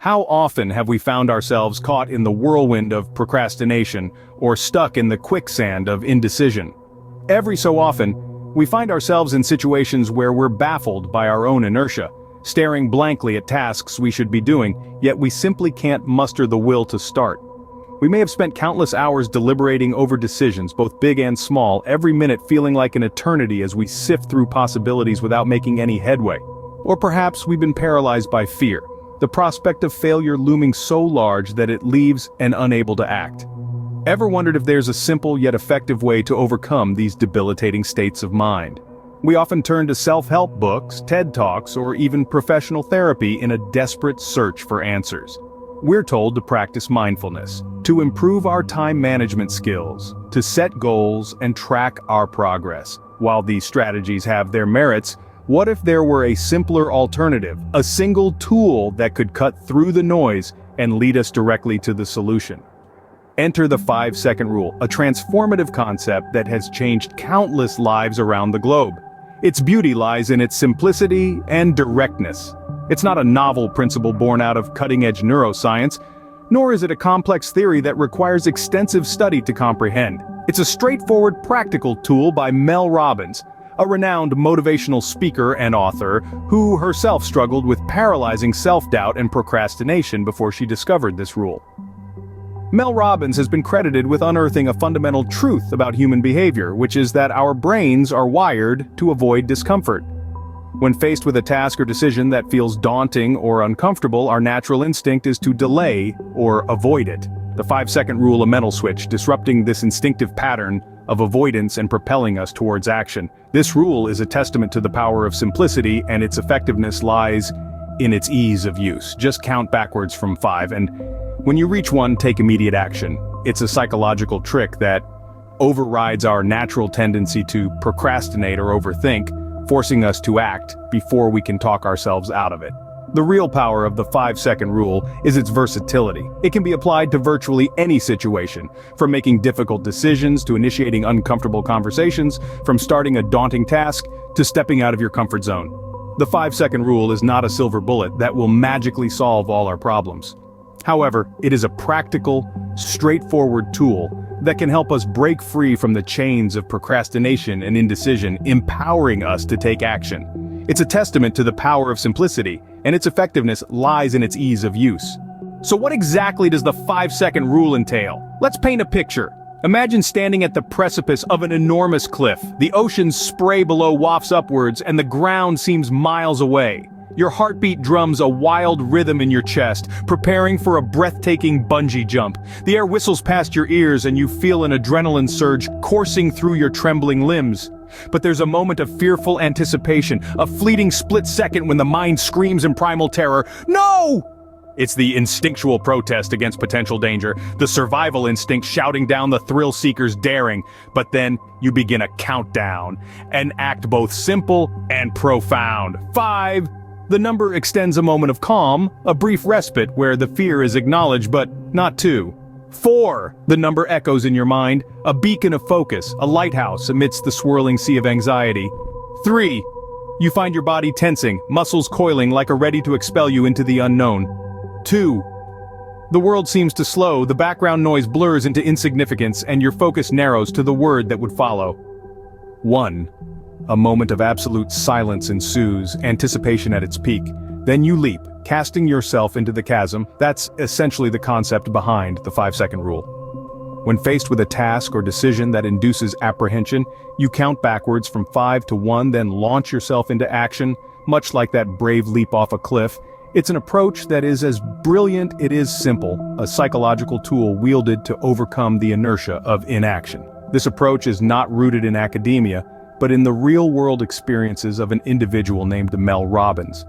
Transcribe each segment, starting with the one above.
How often have we found ourselves caught in the whirlwind of procrastination or stuck in the quicksand of indecision? Every so often, we find ourselves in situations where we're baffled by our own inertia, staring blankly at tasks we should be doing, yet we simply can't muster the will to start. We may have spent countless hours deliberating over decisions, both big and small, every minute feeling like an eternity as we sift through possibilities without making any headway. Or perhaps we've been paralyzed by fear, the prospect of failure looming so large that it leaves and unable to act. Ever wondered if there's a simple yet effective way to overcome these debilitating states of mind? We often turn to self-help books, TED Talks, or even professional therapy in a desperate search for answers. We're told to practice mindfulness, to improve our time management skills, to set goals and track our progress. While these strategies have their merits, what if there were a simpler alternative, a single tool that could cut through the noise and lead us directly to the solution? Enter the 5-second rule, a transformative concept that has changed countless lives around the globe. Its beauty lies in its simplicity and directness. It's not a novel principle born out of cutting-edge neuroscience, nor is it a complex theory that requires extensive study to comprehend. It's a straightforward practical tool by Mel Robbins, a renowned motivational speaker and author who herself struggled with paralyzing self-doubt and procrastination before she discovered this rule. Mel Robbins has been credited with unearthing a fundamental truth about human behavior, which is that our brains are wired to avoid discomfort. When faced with a task or decision that feels daunting or uncomfortable, our natural instinct is to delay or avoid it. The 5-second rule, a mental switch, disrupting this instinctive pattern of avoidance and propelling us towards action. This rule is a testament to the power of simplicity, and its effectiveness lies in its ease of use. Just count backwards from 5, and when you reach 1, take immediate action. It's a psychological trick that overrides our natural tendency to procrastinate or overthink, forcing us to act before we can talk ourselves out of it. The real power of the 5-second rule is its versatility. It can be applied to virtually any situation, from making difficult decisions to initiating uncomfortable conversations, from starting a daunting task to stepping out of your comfort zone. The 5-second rule is not a silver bullet that will magically solve all our problems. However, it is a practical, straightforward tool that can help us break free from the chains of procrastination and indecision, empowering us to take action. It's a testament to the power of simplicity, and its effectiveness lies in its ease of use. So what exactly does the 5-second rule entail? Let's paint a picture. Imagine standing at the precipice of an enormous cliff. The ocean's spray below wafts upwards, and the ground seems miles away. Your heartbeat drums a wild rhythm in your chest, preparing for a breathtaking bungee jump. The air whistles past your ears and you feel an adrenaline surge coursing through your trembling limbs. But there's a moment of fearful anticipation, a fleeting split second when the mind screams in primal terror, "No!" It's the instinctual protest against potential danger, the survival instinct shouting down the thrill-seeker's daring. But then you begin a countdown, an act both simple and profound. 5. The number extends a moment of calm, a brief respite where the fear is acknowledged but not 2. 4. The number echoes in your mind, a beacon of focus, a lighthouse amidst the swirling sea of anxiety. 3. You find your body tensing, muscles coiling like a ready to expel you into the unknown. 2. The world seems to slow, the background noise blurs into insignificance, and your focus narrows to the word that would follow. 1. A moment of absolute silence ensues, anticipation at its peak. Then you leap, casting yourself into the chasm. That's essentially the concept behind the 5-second rule. When faced with a task or decision that induces apprehension, you count backwards from 5 to 1, then launch yourself into action, much like that brave leap off a cliff. It's an approach that is as brilliant it is simple, a psychological tool wielded to overcome the inertia of inaction. This approach is not rooted in academia, but in the real-world experiences of an individual named Mel Robbins.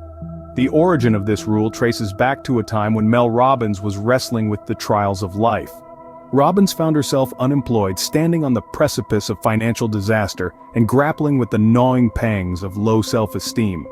The origin of this rule traces back to a time when Mel Robbins was wrestling with the trials of life. Robbins found herself unemployed, standing on the precipice of financial disaster, and grappling with the gnawing pangs of low self-esteem.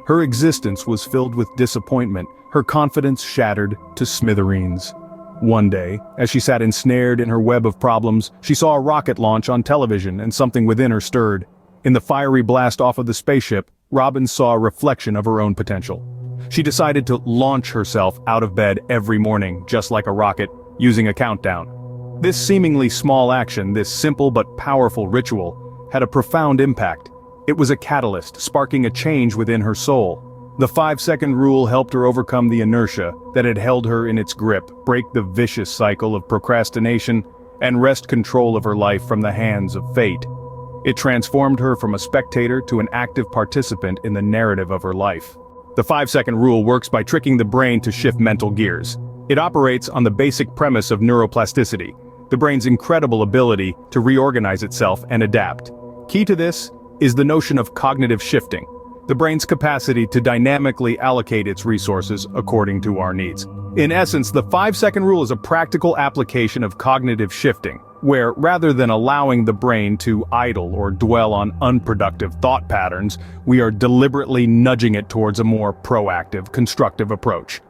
Her existence was filled with disappointment, her confidence shattered to smithereens. One day, as she sat ensnared in her web of problems, she saw a rocket launch on television, and something within her stirred. In the fiery blast off of the spaceship, Robbins saw a reflection of her own potential. She decided to launch herself out of bed every morning, just like a rocket, using a countdown. This seemingly small action, this simple but powerful ritual, had a profound impact. It was a catalyst, sparking a change within her soul. The 5-second rule helped her overcome the inertia that had held her in its grip, break the vicious cycle of procrastination, and wrest control of her life from the hands of fate. It transformed her from a spectator to an active participant in the narrative of her life. The 5-second rule works by tricking the brain to shift mental gears. It operates on the basic premise of neuroplasticity, the brain's incredible ability to reorganize itself and adapt. Key to this is the notion of cognitive shifting, the brain's capacity to dynamically allocate its resources according to our needs. In essence, the 5-second rule is a practical application of cognitive shifting, where rather than allowing the brain to idle or dwell on unproductive thought patterns, we are deliberately nudging it towards a more proactive, constructive approach.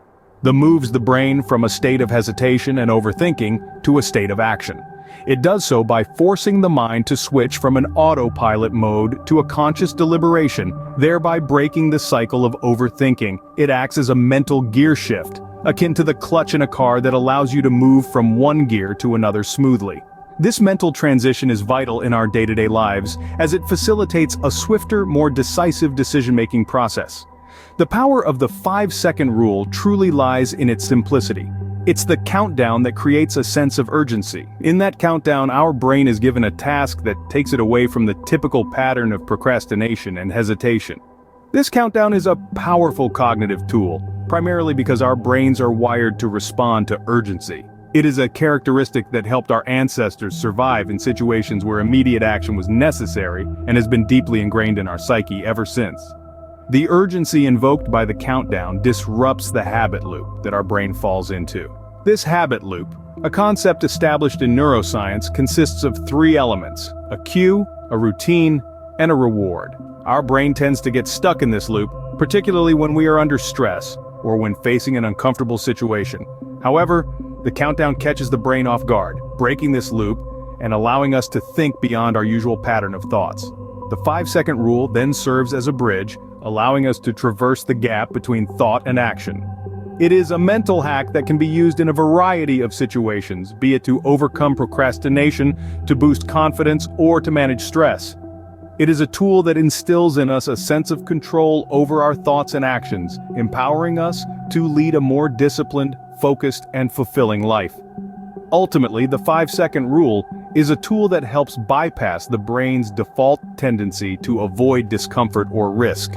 That moves the brain from a state of hesitation and overthinking to a state of action. It does so by forcing the mind to switch from an autopilot mode to a conscious deliberation, thereby breaking the cycle of overthinking. It acts as a mental gear shift, akin to the clutch in a car that allows you to move from one gear to another smoothly. This mental transition is vital in our day-to-day lives, as it facilitates a swifter, more decisive decision-making process. The power of the 5-second rule truly lies in its simplicity. It's the countdown that creates a sense of urgency. In that countdown, our brain is given a task that takes it away from the typical pattern of procrastination and hesitation. This countdown is a powerful cognitive tool, primarily because our brains are wired to respond to urgency. It is a characteristic that helped our ancestors survive in situations where immediate action was necessary and has been deeply ingrained in our psyche ever since. The urgency invoked by the countdown disrupts the habit loop that our brain falls into. This habit loop, a concept established in neuroscience, consists of 3 elements: a cue, a routine, and a reward. Our brain tends to get stuck in this loop, particularly when we are under stress or when facing an uncomfortable situation. However, the countdown catches the brain off guard, breaking this loop and allowing us to think beyond our usual pattern of thoughts. The 5-second rule then serves as a bridge, allowing us to traverse the gap between thought and action. It is a mental hack that can be used in a variety of situations, be it to overcome procrastination, to boost confidence, or to manage stress. It is a tool that instills in us a sense of control over our thoughts and actions, empowering us to lead a more disciplined, focused, and fulfilling life. Ultimately, the 5-second rule is a tool that helps bypass the brain's default tendency to avoid discomfort or risk.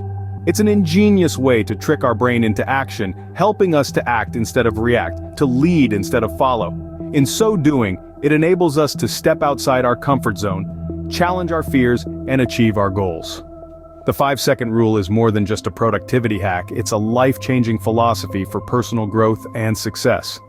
It's an ingenious way to trick our brain into action, helping us to act instead of react, to lead instead of follow. In so doing, it enables us to step outside our comfort zone, challenge our fears, and achieve our goals. The 5-second rule is more than just a productivity hack, it's a life-changing philosophy for personal growth and success.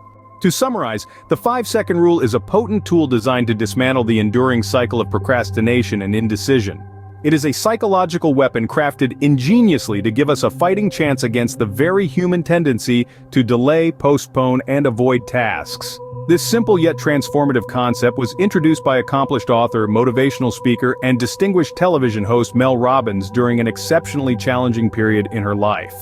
To summarize, the 5-second rule is a potent tool designed to dismantle the enduring cycle of procrastination and indecision. It is a psychological weapon crafted ingeniously to give us a fighting chance against the very human tendency to delay, postpone, and avoid tasks. This simple yet transformative concept was introduced by accomplished author, motivational speaker, and distinguished television host Mel Robbins during an exceptionally challenging period in her life.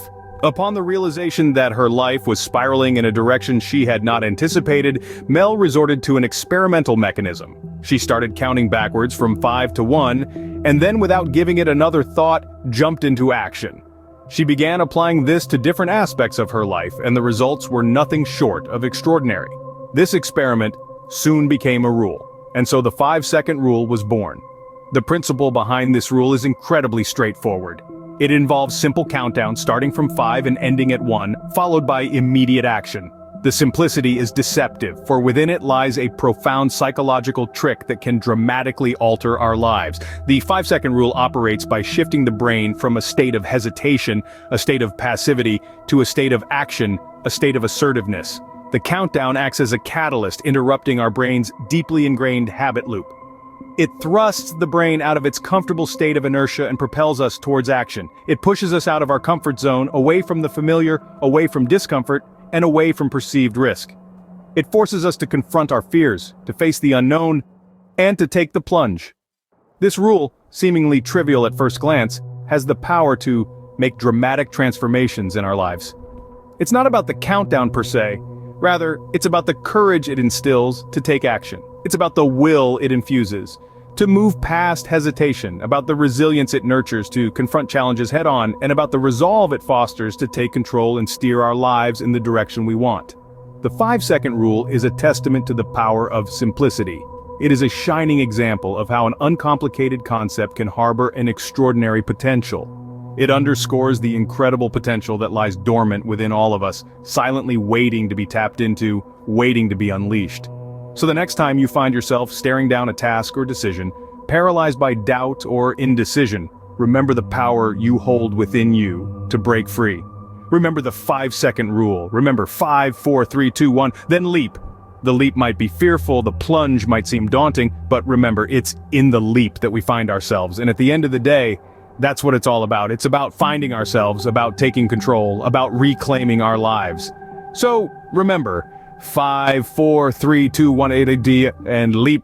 Upon the realization that her life was spiraling in a direction she had not anticipated, Mel resorted to an experimental mechanism. She started counting backwards from 5 to 1, and then without giving it another thought, jumped into action. She began applying this to different aspects of her life, and the results were nothing short of extraordinary. This experiment soon became a rule, and so the 5-second rule was born. The principle behind this rule is incredibly straightforward. It involves simple countdowns starting from 5 and ending at 1, followed by immediate action. The simplicity is deceptive, for within it lies a profound psychological trick that can dramatically alter our lives. The 5-second rule operates by shifting the brain from a state of hesitation, a state of passivity, to a state of action, a state of assertiveness. The countdown acts as a catalyst, interrupting our brain's deeply ingrained habit loop. It thrusts the brain out of its comfortable state of inertia and propels us towards action. It pushes us out of our comfort zone, away from the familiar, away from discomfort, and away from perceived risk. It forces us to confront our fears, to face the unknown, and to take the plunge. This rule, seemingly trivial at first glance, has the power to make dramatic transformations in our lives. It's not about the countdown per se. Rather, it's about the courage it instills to take action. It's about the will it infuses to move past hesitation, about the resilience it nurtures to confront challenges head-on, and about the resolve it fosters to take control and steer our lives in the direction we want. The 5-second rule is a testament to the power of simplicity. It is a shining example of how an uncomplicated concept can harbor an extraordinary potential. It underscores the incredible potential that lies dormant within all of us, silently waiting to be tapped into, waiting to be unleashed. So the next time you find yourself staring down a task or decision, paralyzed by doubt or indecision, remember the power you hold within you to break free. Remember the 5-second rule. Remember 5, 4, 3, 2, 1, then leap. The leap might be fearful, the plunge might seem daunting, but remember, it's in the leap that we find ourselves. And at the end of the day, that's what it's all about. It's about finding ourselves, about taking control, about reclaiming our lives. So remember, 5, 4, 3, 2, 1, 8, and leap.